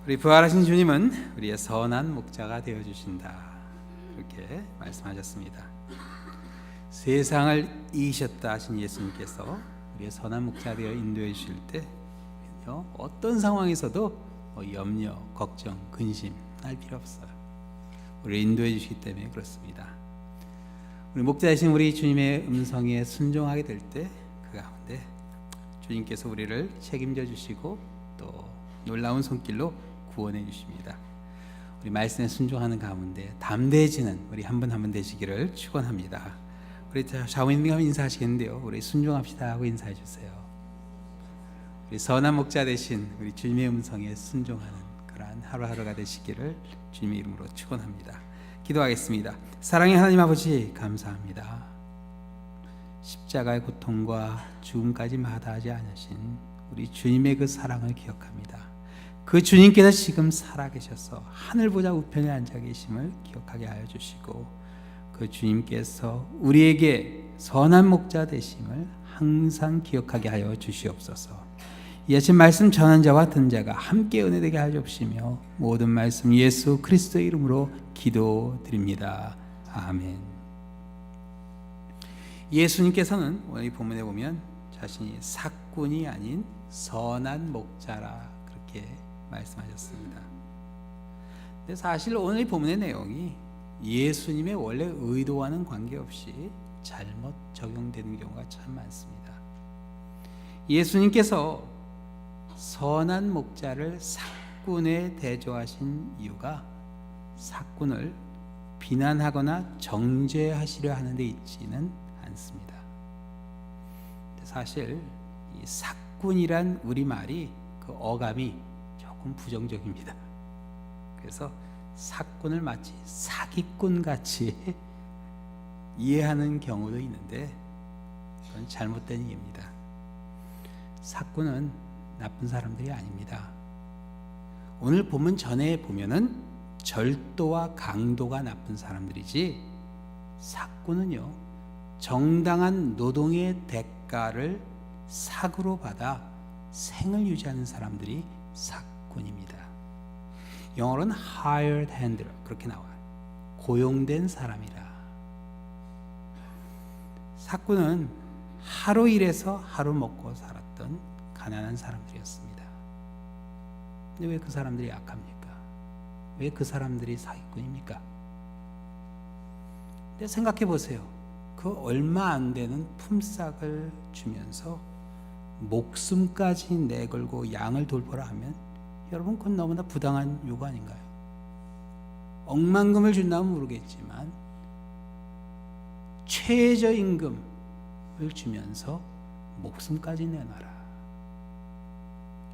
우리 부활하신 주님은 우리의 선한 목자가 되어주신다, 그렇게 말씀하셨습니다. 세상을 이기셨다 하신 예수님께서 우리의 선한 목자 되어 인도해 주실 때 어떤 상황에서도 염려, 걱정, 근심 할 필요 없어요. 우리를 인도해 주시기 때문에 그렇습니다. 우리 목자 되신 우리 주님의 음성에 순종하게 될 때 그 가운데 주님께서 우리를 책임져 주시고 또 놀라운 손길로 구원해 주십니다. 우리 말씀에 순종하는 가운데 담대해지는 우리 한 분 한 분 되시기를 축원합니다. 우리 좌우님과 인사하시겠는데요, 우리 순종합시다 하고 인사해 주세요. 우리 선한 목자 되신 우리 주님의 음성에 순종하는 그러한 하루하루가 되시기를 주님의 이름으로 축원합니다. 기도하겠습니다. 사랑의 하나님 아버지, 감사합니다. 십자가의 고통과 죽음까지 마다하지 않으신 우리 주님의 그 사랑을 기억합니다. 그 주님께서 지금 살아계셔서 하늘 보좌 우편에 앉아 계심을 기억하게 하여 주시고, 그 주님께서 우리에게 선한 목자 되심을 항상 기억하게 하여 주시옵소서. 이 아침 말씀 전한 자와 듣는 자가 함께 은혜되게 하여 주시며, 모든 말씀 예수 그리스도의 이름으로 기도드립니다. 아멘. 예수님께서는 오늘 이 본문에 보면 자신이 삭군이 아닌 선한 목자라 그렇게 말씀하셨습니다. 근데 사실 오늘 이 본문의 내용이 예수님의 원래 의도와는 관계없이 잘못 적용되는 경우가 참 많습니다. 예수님께서 선한 목자를 삭군에 대조하신 이유가 삭군을 비난하거나 정죄하시려 하는 데 있지는 않습니다. 사실 이 삭군이란 우리말이 그 어감이 조금 부정적입니다. 그래서 삭군을 마치 사기꾼 같이 이해하는 경우도 있는데 그건 잘못된 이해입니다. 삭군은 나쁜 사람들이 아닙니다. 오늘 본문 전에 보면은 절도와 강도가 나쁜 사람들이지, 삭군은요 정당한 노동의 대가를 삭으로 받아 생을 유지하는 사람들이 삭군입니다. 영어로는 hired hand 그렇게 나와요. 고용된 사람이라. 삭군은 하루 일해서 하루 먹고 살았던 가난한 사람들이었습니다. 근데 왜 그 사람들이 약합니까? 왜 그 사람들이 사기꾼입니까? 근데 생각해 보세요. 그 얼마 안 되는 품삯을 주면서 목숨까지 내걸고 양을 돌보라 하면, 여러분 그건 너무나 부당한 요구 아닌가요? 억만금을 준다면 모르겠지만 최저임금을 주면서 목숨까지 내놔라.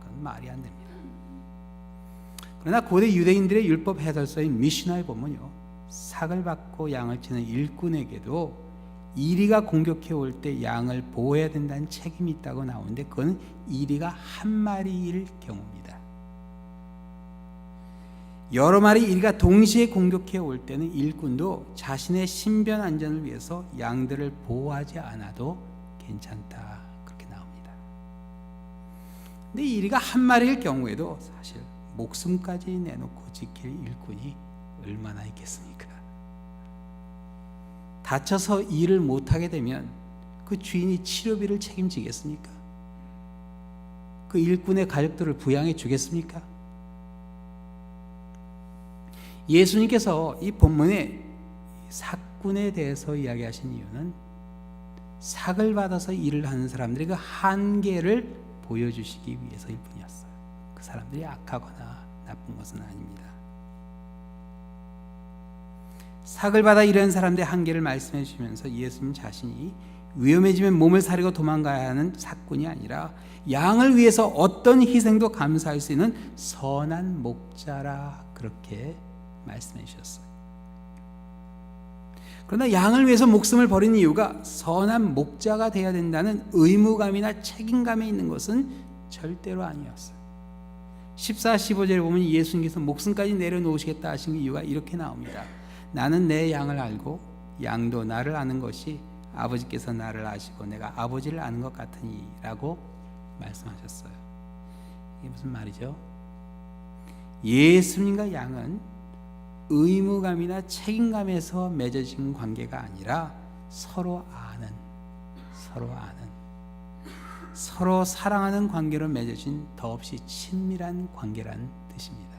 그건 말이 안 됩니다. 그러나 고대 유대인들의 율법 해설서인 미시나에 보면요, 삭을 받고 양을 치는 일꾼에게도 이리가 공격해 올 때 양을 보호해야 된다는 책임이 있다고 나오는데, 그건 이리가 한 마리일 경우입니다. 여러 마리 이리가 동시에 공격해 올 때는 일꾼도 자신의 신변 안전을 위해서 양들을 보호하지 않아도 괜찮다, 그렇게 나옵니다. 근데 이리가 한 마리일 경우에도 사실 목숨까지 내놓고 지킬 일꾼이 얼마나 있겠습니까? 다쳐서 일을 못하게 되면 그 주인이 치료비를 책임지겠습니까? 그 일꾼의 가족들을 부양해 주겠습니까? 예수님께서 이 본문에 삭군에 대해서 이야기하신 이유는 삭을 받아서 일을 하는 사람들의 그 한계를 보여주시기 위해서일 뿐이었어요. 그 사람들이 악하거나 나쁜 것은 아닙니다. 삭을 받아 일하는 사람들의 한계를 말씀해 주시면서 예수님 자신이 위험해지면 몸을 사리고 도망가야 하는 삭군이 아니라 양을 위해서 어떤 희생도 감수할 수 있는 선한 목자라 그렇게 말씀해 주셨어요. 그러나 양을 위해서 목숨을 버린 이유가 선한 목자가 되어야 된다는 의무감이나 책임감이 있는 것은 절대로 아니었어요. 14, 15절에 보면 예수님께서 목숨까지 내려놓으시겠다 하신 이유가 이렇게 나옵니다. 나는 내 양을 알고 양도 나를 아는 것이 아버지께서 나를 아시고 내가 아버지를 아는 것 같으니 라고 말씀하셨어요. 이게 무슨 말이죠? 예수님과 양은 의무감이나 책임감에서 맺어진 관계가 아니라 서로 아는, 서로 사랑하는 관계로 맺어진 더없이 친밀한 관계란 뜻입니다.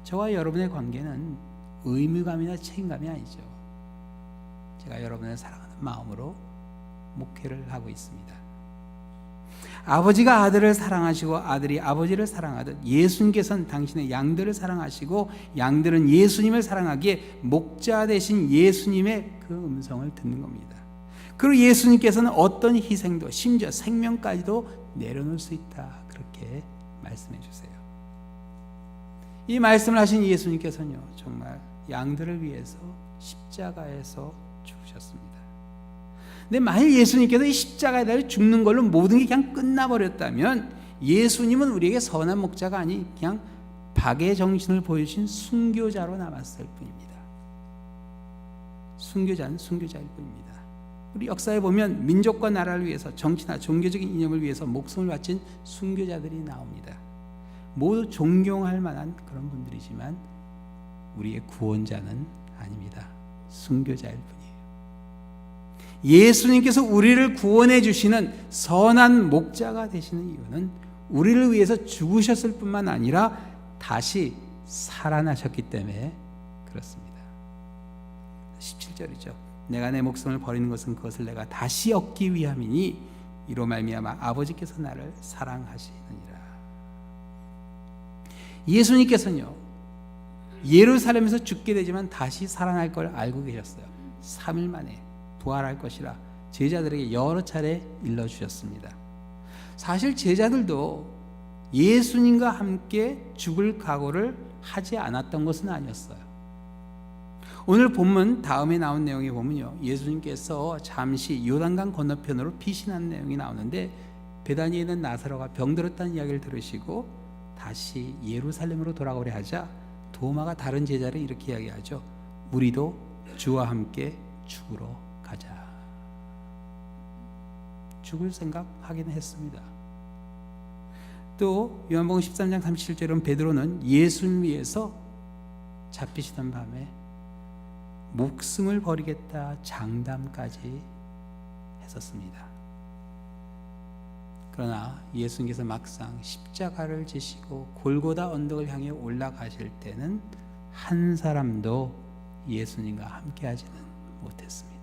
저와 여러분의 관계는 의무감이나 책임감이 아니죠. 제가 여러분을 사랑하는 마음으로 목회를 하고 있습니다. 아버지가 아들을 사랑하시고 아들이 아버지를 사랑하듯 예수님께서는 당신의 양들을 사랑하시고 양들은 예수님을 사랑하기에 목자 되신 예수님의 그 음성을 듣는 겁니다. 그리고 예수님께서는 어떤 희생도 심지어 생명까지도 내려놓을 수 있다, 그렇게 말씀해 주세요. 이 말씀을 하신 예수님께서는요, 정말 양들을 위해서 십자가에서 죽으셨습니다. 근데 만일 예수님께서 이 십자가에 달려 죽는 걸로 모든 게 그냥 끝나버렸다면 예수님은 우리에게 선한 목자가 아니 그냥 박의 정신을 보여주신 순교자로 남았을 뿐입니다. 순교자는 순교자일 뿐입니다. 우리 역사에 보면 민족과 나라를 위해서 정치나 종교적인 이념을 위해서 목숨을 바친 순교자들이 나옵니다. 모두 존경할 만한 그런 분들이지만 우리의 구원자는 아닙니다. 순교자일 뿐이에요. 예수님께서 우리를 구원해 주시는 선한 목자가 되시는 이유는 우리를 위해서 죽으셨을 뿐만 아니라 다시 살아나셨기 때문에 그렇습니다. 17절이죠. 내가 내 목숨을 버리는 것은 그것을 내가 다시 얻기 위함이니 이로 말미암아 아버지께서 나를 사랑하시느니라. 예수님께서는요, 예루살렘에서 죽게 되지만 다시 살아날 걸 알고 계셨어요. 3일 만에 부활할 것이라 제자들에게 여러 차례 일러주셨습니다. 사실 제자들도 예수님과 함께 죽을 각오를 하지 않았던 것은 아니었어요. 오늘 본문 다음에 나온 내용에 보면요, 예수님께서 잠시 요단강 건너편으로 피신한 내용이 나오는데 베다니에 있는 나사로가 병들었다는 이야기를 들으시고 다시 예루살렘으로 돌아오려 하자 도마가 다른 제자를 이렇게 이야기하죠. 우리도 주와 함께 죽으러 가자. 죽을 생각하긴 했습니다. 또 요한복음 13장 37절은 베드로는 예수님 위해서 잡히시던 밤에 목숨을 버리겠다 장담까지 했었습니다. 그러나 예수님께서 막상 십자가를 지시고 골고다 언덕을 향해 올라가실 때는 한 사람도 예수님과 함께하지는 못했습니다.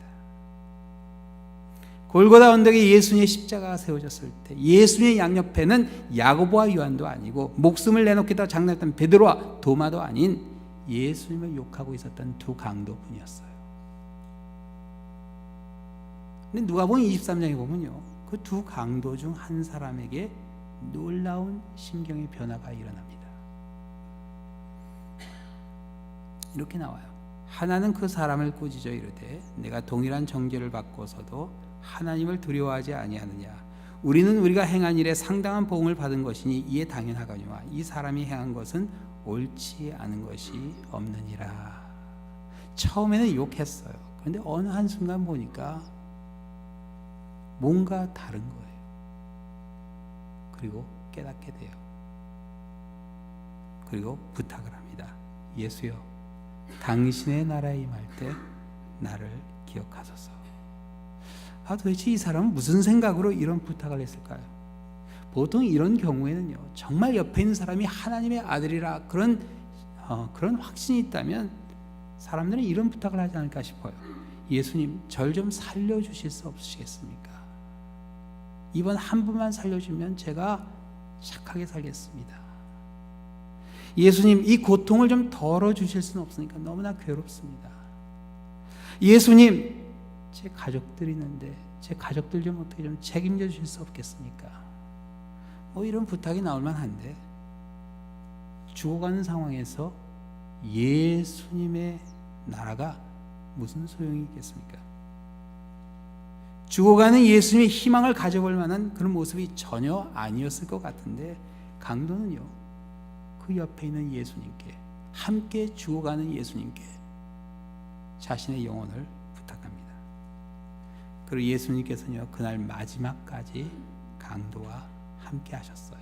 골고다 언덕에 예수님의 십자가가 세워졌을 때 예수님의 양옆에는 야고보와 요한도 아니고 목숨을 내놓겠다고 장난했던 베드로와 도마도 아닌 예수님을 욕하고 있었던 두 강도뿐이었어요. 근데 누가복음 23장에 보면요, 그 두 강도 중 한 사람에게 놀라운 심경의 변화가 일어납니다. 이렇게 나와요. 하나는 그 사람을 꾸짖어 이르되 내가 동일한 정죄를 받고서도 하나님을 두려워하지 아니하느냐. 우리는 우리가 행한 일에 상당한 보응을 받은 것이니 이에 당연하거니와 이 사람이 행한 것은 옳지 않은 것이 없느니라. 처음에는 욕했어요. 그런데 어느 한순간 보니까 뭔가 다른 거예요. 그리고 깨닫게 돼요. 그리고 부탁을 합니다. 예수여, 당신의 나라에 임할 때 나를 기억하소서. 도대체 이 사람은 무슨 생각으로 이런 부탁을 했을까요? 보통 이런 경우에는요, 정말 옆에 있는 사람이 하나님의 아들이라 그런 확신이 있다면 사람들은 이런 부탁을 하지 않을까 싶어요. 예수님, 절 좀 살려주실 수 없으시겠습니까? 이번 한 분만 살려주면 제가 착하게 살겠습니다. 예수님, 이 고통을 좀 덜어주실 수는 없으니까 너무나 괴롭습니다. 예수님, 제 가족들이 있는데 제 가족들 좀 어떻게 좀 책임져 주실 수 없겠습니까? 이런 부탁이 나올 만한데 죽어가는 상황에서 예수님의 나라가 무슨 소용이 있겠습니까? 죽어가는 예수님의 희망을 가져볼 만한 그런 모습이 전혀 아니었을 것 같은데 강도는요, 그 옆에 있는 예수님께, 함께 죽어가는 예수님께 자신의 영혼을 부탁합니다. 그리고 예수님께서는요, 그날 마지막까지 강도와 함께 하셨어요.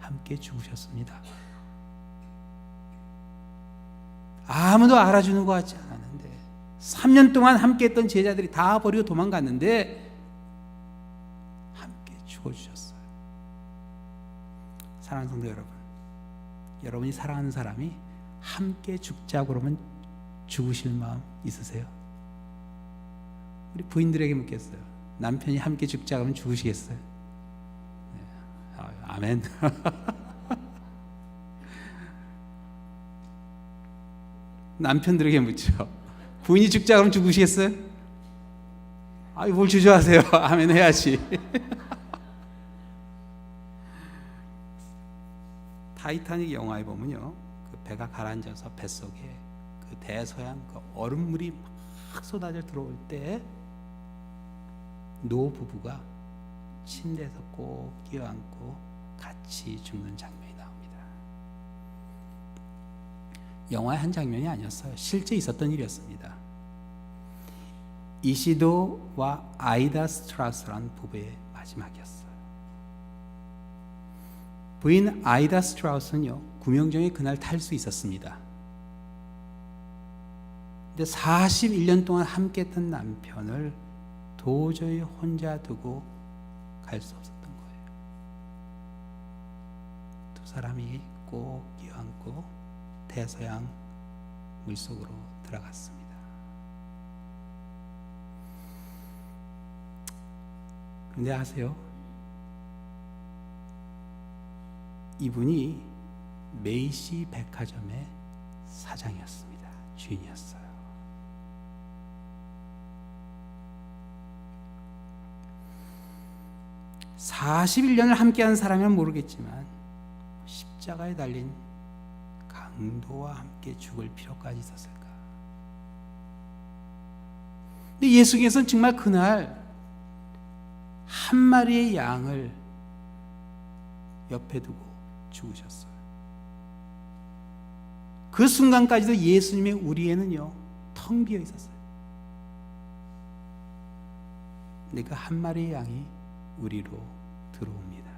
함께 죽으셨습니다. 아무도 알아주는 것 같지 않았는데 3년 동안 함께 했던 제자들이 다 버리고 도망갔는데 함께 죽어주셨어요. 사랑하는 성도 여러분, 여러분이 사랑하는 사람이 함께 죽자고 그러면 죽으실 마음 있으세요? 우리 부인들에게 묻겠어요. 남편이 함께 죽자고 하면 죽으시겠어요? 네. 아멘. 남편들에게 묻죠. 부인이 죽자 그러면 죽으시겠어요? 뭘 주저하세요. 아멘 해야지. 타이타닉 영화에 보면요, 그 배가 가라앉아서 뱃속에 그 대서양 그 얼음물이 막 쏟아져 들어올 때 노 부부가 침대에서 꼭 껴안고 같이 죽는 장면이 나옵니다. 영화의 한 장면이 아니었어요. 실제 있었던 일이었습니다. 이시도와 아이다 스트라우스라는 부부의 마지막이었어요. 부인 아이다 스트라우스는요, 구명정에 그날 탈 수 있었습니다. 근데 41년 동안 함께했던 남편을 도저히 혼자 두고 갈 수 없었던 거예요. 두 사람이 꼭 껴안고 대서양 물속으로 들어갔습니다. 그런데 아세요? 이분이 메이시 백화점의 사장이었습니다. 주인이었어요. 41년을 함께한 사람이면 모르겠지만 십자가에 달린 강도와 함께 죽을 필요까지 있었을까? 근데 예수께서는 정말 그날 한 마리의 양을 옆에 두고 죽으셨어요. 그 순간까지도 예수님의 우리에는요, 텅 비어 있었어요. 근데 그 한 마리의 양이 우리로 들어옵니다.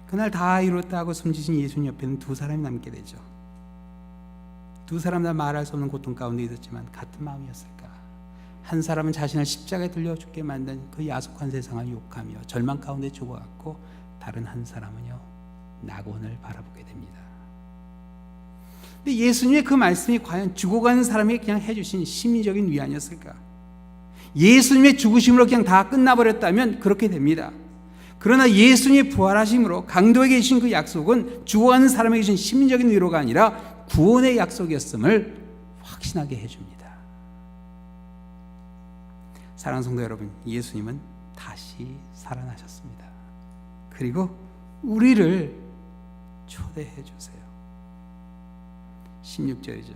그날 다 이뤘다 하고 숨지신 예수님 옆에는 두 사람이 남게 되죠. 두 사람 다 말할 수 없는 고통 가운데 있었지만 같은 마음이었을까? 한 사람은 자신을 십자가에 들려 죽게 만든 그 야속한 세상을 욕하며 절망 가운데 죽어갔고, 다른 한 사람은요, 낙원을 바라보게 됩니다. 근데 예수님의 그 말씀이 과연 죽어가는 사람에게 그냥 해주신 심리적인 위안이었을까? 예수님의 죽으심으로 그냥 다 끝나버렸다면 그렇게 됩니다. 그러나 예수님의 부활하심으로 강도에게 주신 그 약속은 죽어가는 사람에게 주신 심리적인 위로가 아니라 구원의 약속이었음을 확신하게 해줍니다. 사랑하는 성도 여러분, 예수님은 다시 살아나셨습니다. 그리고 우리를 초대해 주세요. 16절이죠.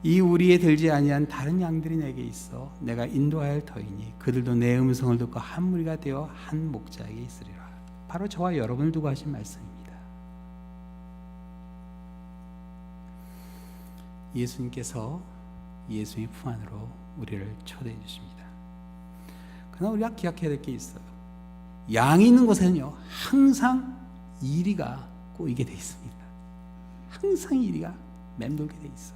이 우리에 들지 아니한 다른 양들이 내게 있어 내가 인도하여 할 터이니 그들도 내 음성을 듣고 한 무리가 되어 한 목자에게 있으리라. 바로 저와 여러분을 두고 하신 말씀입니다. 예수님께서 예수님의 품 안으로 우리를 초대해 주십니다. 그러나 우리가 기억해야 될 게 있어요. 양이 있는 곳에는요, 항상 이리가 꼬이게 돼 있습니다. 항상 이리가 맴돌게 돼 있어요.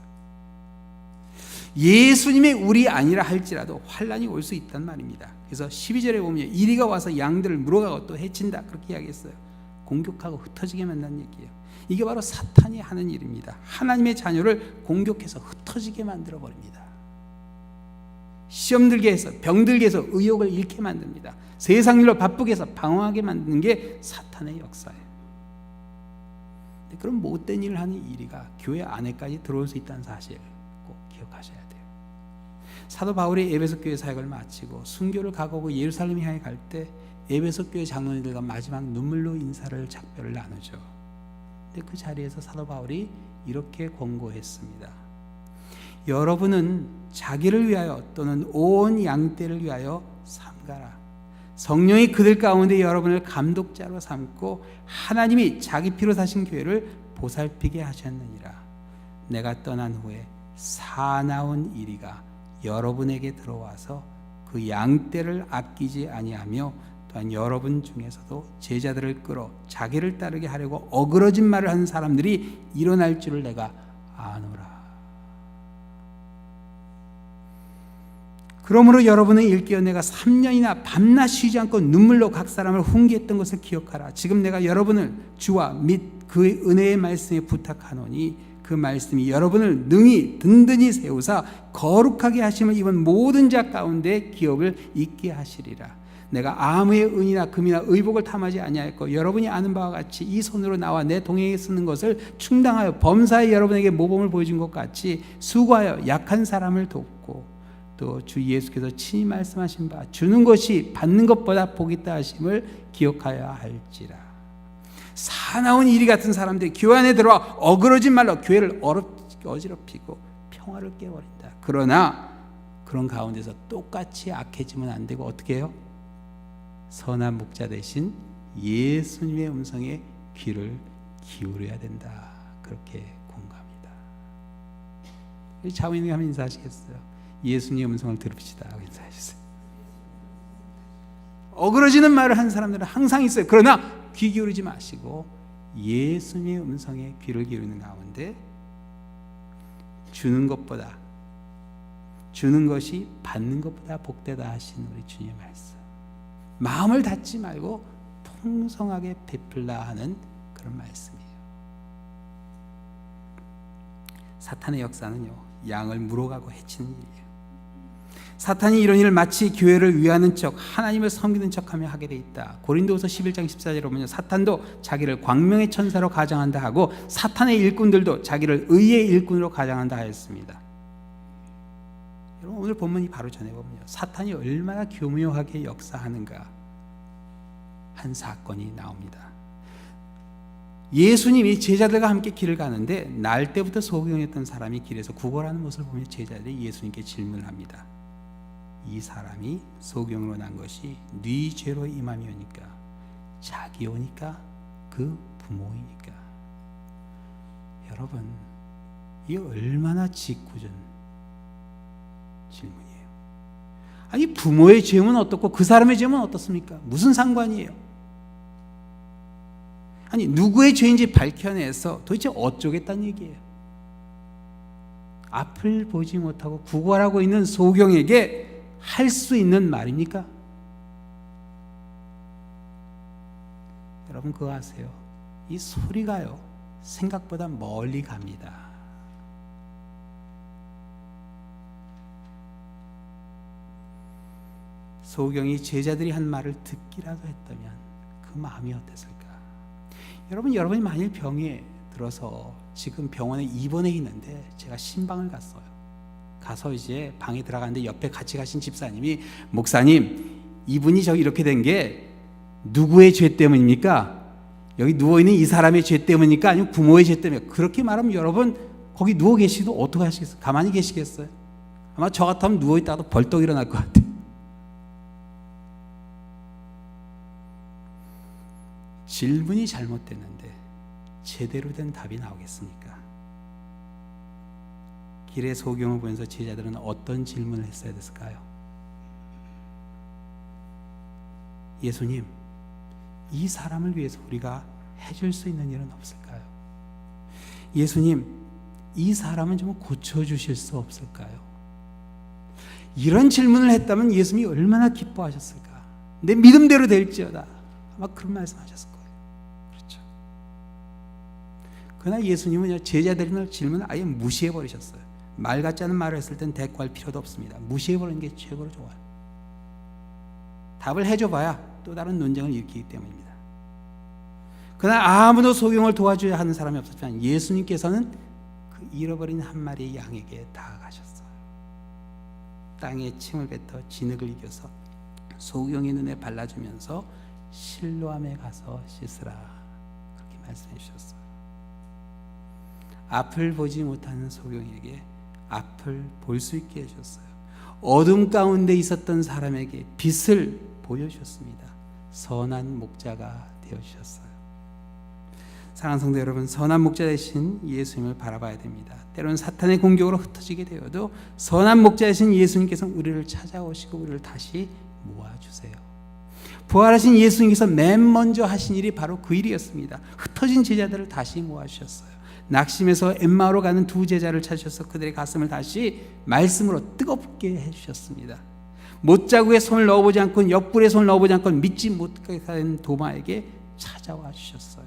예수님의 우리 아니라 할지라도 환란이 올 수 있단 말입니다. 그래서 12절에 보면 이리가 와서 양들을 물어가고 또 해친다, 그렇게 이야기했어요. 공격하고 흩어지게 만드는 얘기예요. 이게 바로 사탄이 하는 일입니다. 하나님의 자녀를 공격해서 흩어지게 만들어 버립니다. 시험 들게 해서, 병 들게 해서 의욕을 잃게 만듭니다. 세상 일로 바쁘게 해서 방황하게 만드는 게 사탄의 역사예요. 그런 못된 일을 하는 이리가 교회 안에까지 들어올 수 있다는 사실 꼭 기억하셔야 돼요. 사도 바울이 에베소 교회 사역을 마치고 순교를 각오하고 예루살렘 향해 갈 때 에베소 교회 장로님들과 마지막 눈물로 인사를 작별을 나누죠. 근데 그 자리에서 사도 바울이 이렇게 권고했습니다. 여러분은 자기를 위하여 또는 온 양떼를 위하여 삼가라. 성령이 그들 가운데 여러분을 감독자로 삼고 하나님이 자기 피로 사신 교회를 보살피게 하셨느니라. 내가 떠난 후에 사나운 이리가 여러분에게 들어와서 그 양떼를 아끼지 아니하며 또한 여러분 중에서도 제자들을 끌어 자기를 따르게 하려고 어그러진 말을 하는 사람들이 일어날 줄을 내가 아노라. 그러므로 여러분은 일깨어 내가 3년이나 밤낮 쉬지 않고 눈물로 각 사람을 훈계했던 것을 기억하라. 지금 내가 여러분을 주와 및 그의 은혜의 말씀에 부탁하노니 그 말씀이 여러분을 능히 든든히 세우사 거룩하게 하심을 입은 모든 자 가운데 기업을 있게 하시리라. 내가 아무의 은이나 금이나 의복을 탐하지 아니하였고 여러분이 아는 바와 같이 이 손으로 나와 내 동행에 쓰는 것을 충당하여 범사에 여러분에게 모범을 보여준 것 같이 수고하여 약한 사람을 돕고 또 주 예수께서 친히 말씀하신 바 주는 것이 받는 것보다 복이 있다 하심을 기억하여야 할지라. 사나운 이리 같은 사람들이 교회 안에 들어와 어그러진 말로 교회를 어지럽히고 평화를 깨버린다. 그러나 그런 가운데서 똑같이 악해지면 안 되고 어떻게 해요? 선한 목자 대신 예수님의 음성에 귀를 기울여야 된다. 그렇게 공감합니다. 자원님이 한번 인사하시겠어요? 예수님의 음성을 들읍시다. 인사하셨어요. 어그러지는 말을 하는 사람들은 항상 있어요. 그러나 귀 기울이지 마시고 예수님의 음성에 귀를 기울이는 가운데 주는 것보다 주는 것이 받는 것보다 복되다 하신 우리 주님의 말씀. 마음을 닫지 말고 풍성하게 베풀라 하는 그런 말씀이에요. 사탄의 역사는요, 양을 물어가고 해치는 일이에요. 사탄이 이런 일을 마치 교회를 위하는 척 하나님을 섬기는 척하며 하게 돼 있다. 고린도후서 11장 14절에 보면 사탄도 자기를 광명의 천사로 가장한다 하고 사탄의 일꾼들도 자기를 의의 일꾼으로 가장한다 하였습니다. 여러분 오늘 본문이 바로 전해보면요, 사탄이 얼마나 교묘하게 역사하는가 한 사건이 나옵니다. 예수님이 제자들과 함께 길을 가는데 날 때부터 소경했던 사람이 길에서 구걸하는 모습을 보며 제자들이 예수님께 질문을 합니다. 이 사람이 소경으로 난 것이 네 죄로 임함이오니까 자기 오니까 그 부모이니까. 여러분 이게 얼마나 짓궂은 질문이에요. 아니 부모의 죄는 어떻고 그 사람의 죄는 어떻습니까? 무슨 상관이에요? 아니 누구의 죄인지 밝혀내서 도대체 어쩌겠다는 얘기예요? 앞을 보지 못하고 구걸하고 있는 소경에게 할 수 있는 말입니까? 여러분 그거 아세요? 이 소리가요 생각보다 멀리 갑니다. 소경이 제자들이 한 말을 듣기라도 했다면 그 마음이 어땠을까? 여러분이 만일 병에 들어서 지금 병원에 입원해 있는데 제가 신방을 갔어요. 가서 이제 방에 들어갔는데 옆에 같이 가신 집사님이 목사님 이분이 저기 이렇게 된 게 누구의 죄 때문입니까? 여기 누워있는 이 사람의 죄 때문입니까? 아니면 부모의 죄 때문입니까? 그렇게 말하면 여러분 거기 누워 계시도 어떻게 하시겠어요? 가만히 계시겠어요? 아마 저 같으면 누워있다가도 벌떡 일어날 것 같아요. 질문이 잘못됐는데 제대로 된 답이 나오겠습니까? 길의 소경을 보면서 제자들은 어떤 질문을 했어야 됐을까요? 예수님, 이 사람을 위해서 우리가 해줄 수 있는 일은 없을까요? 예수님, 이 사람은 좀 고쳐주실 수 없을까요? 이런 질문을 했다면 예수님이 얼마나 기뻐하셨을까? 내 믿음대로 될지어다. 아마 그런 말씀하셨을 거예요. 그렇죠? 그러나 예수님은 제자들의 질문을 아예 무시해버리셨어요. 말 같지 않은 말을 했을 땐 대꾸할 필요도 없습니다. 무시해버리는 게 최고로 좋아요. 답을 해줘봐야 또 다른 논쟁을 일으키기 때문입니다. 그러나 아무도 소경을 도와줘야 하는 사람이 없었지만 예수님께서는 그 잃어버린 한 마리의 양에게 다가가셨어요. 땅에 침을 뱉어 진흙을 이겨서 소경의 눈에 발라주면서 실로암에 가서 씻으라 그렇게 말씀해 주셨어요. 앞을 보지 못하는 소경에게 앞을 볼 수 있게 해주셨어요. 어둠 가운데 있었던 사람에게 빛을 보여주셨습니다. 선한 목자가 되어주셨어요. 사랑하는 성도 여러분, 선한 목자 되신 예수님을 바라봐야 됩니다. 때로는 사탄의 공격으로 흩어지게 되어도 선한 목자 되신 예수님께서 우리를 찾아오시고 우리를 다시 모아주세요. 부활하신 예수님께서 맨 먼저 하신 일이 바로 그 일이었습니다. 흩어진 제자들을 다시 모아주셨어요. 낙심해서 엠마오로 가는 두 제자를 찾으셔서 그들의 가슴을 다시 말씀으로 뜨겁게 해주셨습니다. 못자국에 손을 넣어보지 않고 옆구리에 손을 넣어보지 않고 믿지 못하게 된 도마에게 찾아와 주셨어요.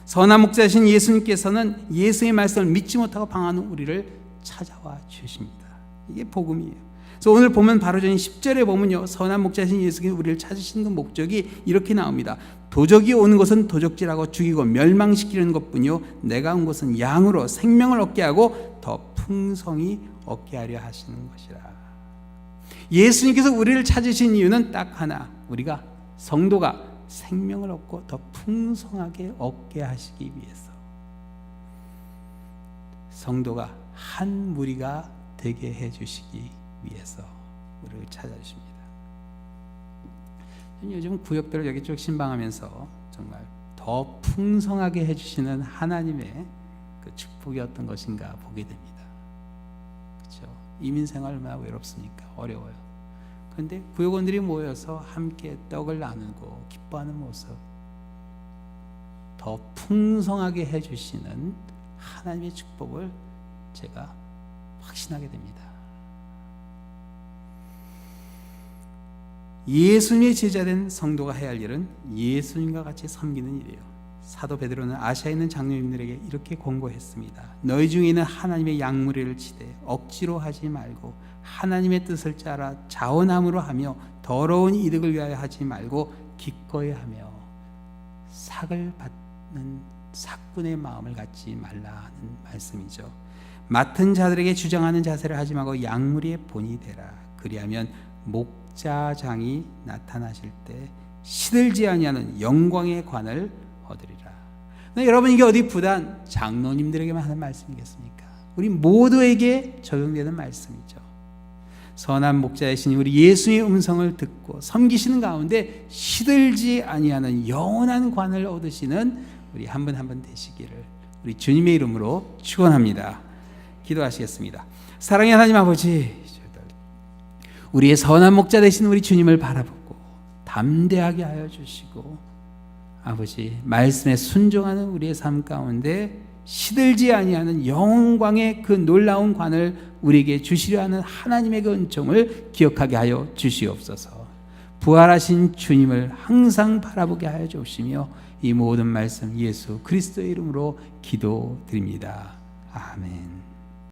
선한 목자이신 예수님께서는 예수의 말씀을 믿지 못하고 방황하는 우리를 찾아와 주십니다. 이게 복음이에요. 그래서 오늘 보면 바로 전인 10절에 보면요, 선한 목자이신 예수님이 우리를 찾으시는 그 목적이 이렇게 나옵니다. 도적이 오는 것은 도적질하고 죽이고 멸망시키는 것뿐이요 내가 온 것은 양으로 생명을 얻게 하고 더 풍성히 얻게 하려 하시는 것이라. 예수님께서 우리를 찾으신 이유는 딱 하나, 우리가 성도가 생명을 얻고 더 풍성하게 얻게 하시기 위해서, 성도가 한 무리가 되게 해주시기 위해서 우리를 찾아주십니다. 요즘 구역들을 여기저기 신방하면서 정말 더 풍성하게 해주시는 하나님의 그 축복이 어떤 것인가 보게 됩니다. 그렇죠? 이민생활 얼마나 외롭습니까? 어려워요. 그런데 구역원들이 모여서 함께 떡을 나누고 기뻐하는 모습, 더 풍성하게 해주시는 하나님의 축복을 제가 확신하게 됩니다. 예수님의 제자된 성도가 해야 할 일은 예수님과 같이 섬기는 일이에요. 사도 베드로는 아시아에 있는 장로님들에게 이렇게 권고했습니다. 너희 중에 있는 하나님의 양무리를 치되 억지로 하지 말고 하나님의 뜻을 따라 자원함으로 하며 더러운 이득을 위하여 하지 말고 기꺼이 하며 삭을 받는 삭군의 마음을 갖지 말라는 말씀이죠. 맡은 자들에게 주장하는 자세를 하지 말고 양무리의 본이 되라. 그리하면 목자장이 나타나실 때 시들지 아니하는 영광의 관을 얻으리라. 여러분, 이게 어디 부단 장로님들에게만 하는 말씀이겠습니까? 우리 모두에게 적용되는 말씀이죠. 선한 목자이신 우리 예수의 음성을 듣고 섬기시는 가운데 시들지 아니하는 영원한 관을 얻으시는 우리 한 분 한 분 되시기를 우리 주님의 이름으로 축원합니다. 기도하시겠습니다. 사랑의 하나님 아버지, 우리의 선한 목자 되신 우리 주님을 바라보고 담대하게 하여 주시고, 아버지 말씀에 순종하는 우리의 삶 가운데 시들지 아니하는 영광의 그 놀라운 관을 우리에게 주시려 하는 하나님의 그 은총을 기억하게 하여 주시옵소서. 부활하신 주님을 항상 바라보게 하여 주시며 이 모든 말씀 예수 그리스도의 이름으로 기도드립니다. 아멘.